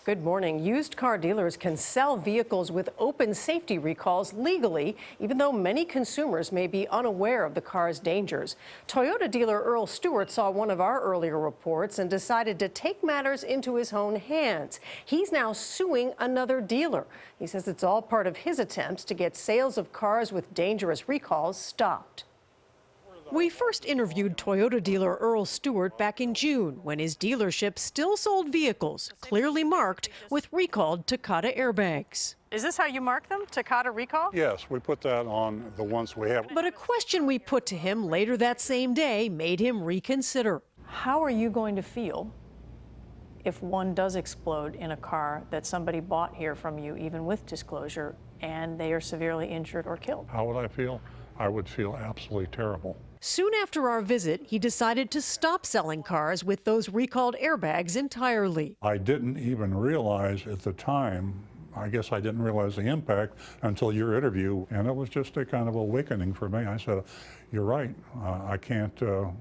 Good morning. Used car dealers can sell vehicles with open safety recalls legally, even though many consumers may be unaware of the car's dangers. Toyota dealer Earl Stewart saw one of our earlier reports and decided to take matters into his own hands. He's now suing another dealer. He says it's all part of his attempts to get sales of cars with dangerous recalls stopped. We first interviewed Toyota dealer Earl Stewart back in June when his dealership still sold vehicles clearly marked with recalled Takata airbags. Is this how you mark them, Takata recall? Yes, we put that on the ones we have. But a question we put to him later that same day made him reconsider. How are you going to feel if one does explode in a car that somebody bought here from you, even with disclosure, and they are severely injured or killed? How would I feel? I would feel absolutely terrible. Soon after our visit, he decided to stop selling cars with those recalled airbags entirely. I didn't even realize at the time, I guess I didn't realize the impact until your interview, and it was just a kind of awakening for me. I said, you're right, I can't deal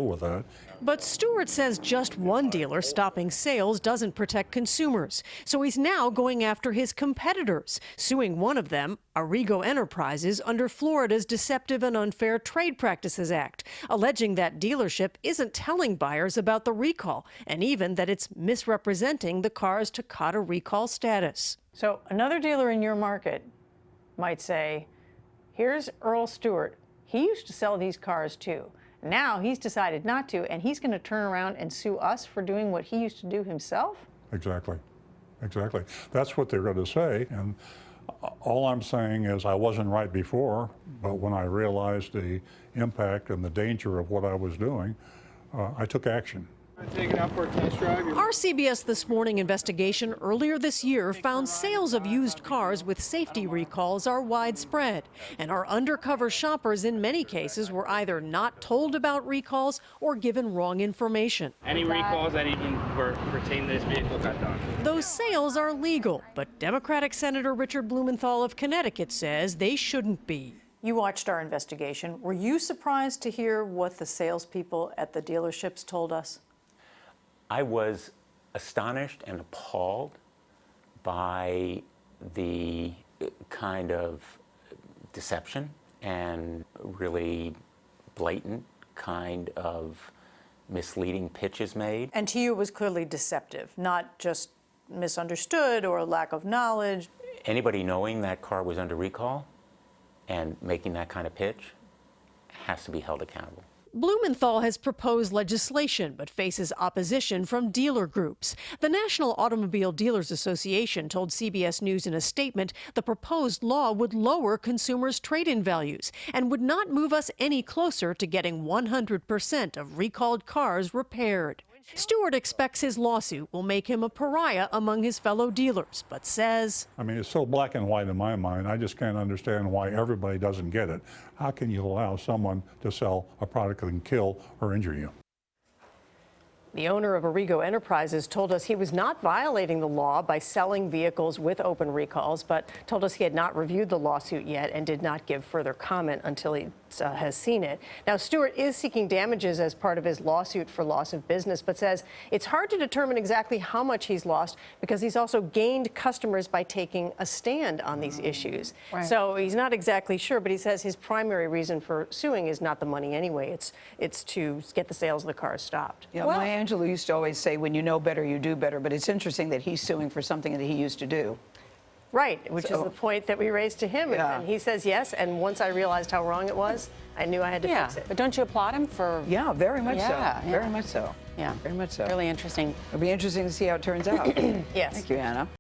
with that. But Stewart says just one dealer stopping sales doesn't protect consumers. So he's now going after his competitors, suing one of them, Arrigo Enterprises, under Florida's Deceptive and Unfair Trade Practices Act, alleging that dealership isn't telling buyers about the recall and even that it's misrepresenting the car's Takata recall status. So another dealer in your market might say, here's Earl Stewart. He used to sell these cars too. Now he's decided not to, and he's going to turn around and sue us for doing what he used to do himself? Exactly. Exactly. That's what they're going to say. And all I'm saying is I wasn't right before, but when I realized the impact and the danger of what I was doing, I took action. Taken out for a test drive. Our CBS This Morning investigation earlier this year found sales of used cars with safety recalls are widespread, and our undercover shoppers in many cases were either not told about recalls or given wrong information. Any recalls that even pertain to this vehicle got done. Those sales are legal, but Democratic Senator Richard Blumenthal of Connecticut says they shouldn't be. You watched our investigation. Were you surprised to hear what the salespeople at the dealerships told us? I was astonished and appalled by the kind of deception and really blatant kind of misleading pitches made. And to you, it was clearly deceptive, not just misunderstood or a lack of knowledge. Anybody knowing that car was under recall and making that kind of pitch has to be held accountable. Blumenthal has proposed legislation but faces opposition from dealer groups. The National Automobile Dealers Association told CBS News in a statement the proposed law would lower consumers' trade-in values and would not move us any closer to getting 100% of recalled cars repaired. Stewart expects his lawsuit will make him a pariah among his fellow dealers, but says, I mean, it's so black and white in my mind, I just can't understand why everybody doesn't get it. How can you allow someone to sell a product that can kill or injure you? The owner of Arrigo Enterprises told us he was not violating the law by selling vehicles with open recalls, but told us he had not reviewed the lawsuit yet and did not give further comment until he has seen it. Now, Stewart is seeking damages as part of his lawsuit for loss of business, but says it's hard to determine exactly how much he's lost because he's also gained customers by taking a stand on these issues. Right. So he's not exactly sure, but he says his primary reason for suing is not the money anyway. It's to get the sales of the cars stopped. Yeah, well, Maya Angelou used to always say, when you know better, you do better. But it's interesting that he's suing for something that he used to do. Right, which is the point that we raised to him. Yeah. And he says yes, and once I realized how wrong it was, I knew I had to fix it. But don't you applaud him for... Yeah, very much Yeah, so. yeah. Very much so. Yeah. Very much so. Really interesting. It'll be interesting to see how it turns out. Yes. Thank you, Anna.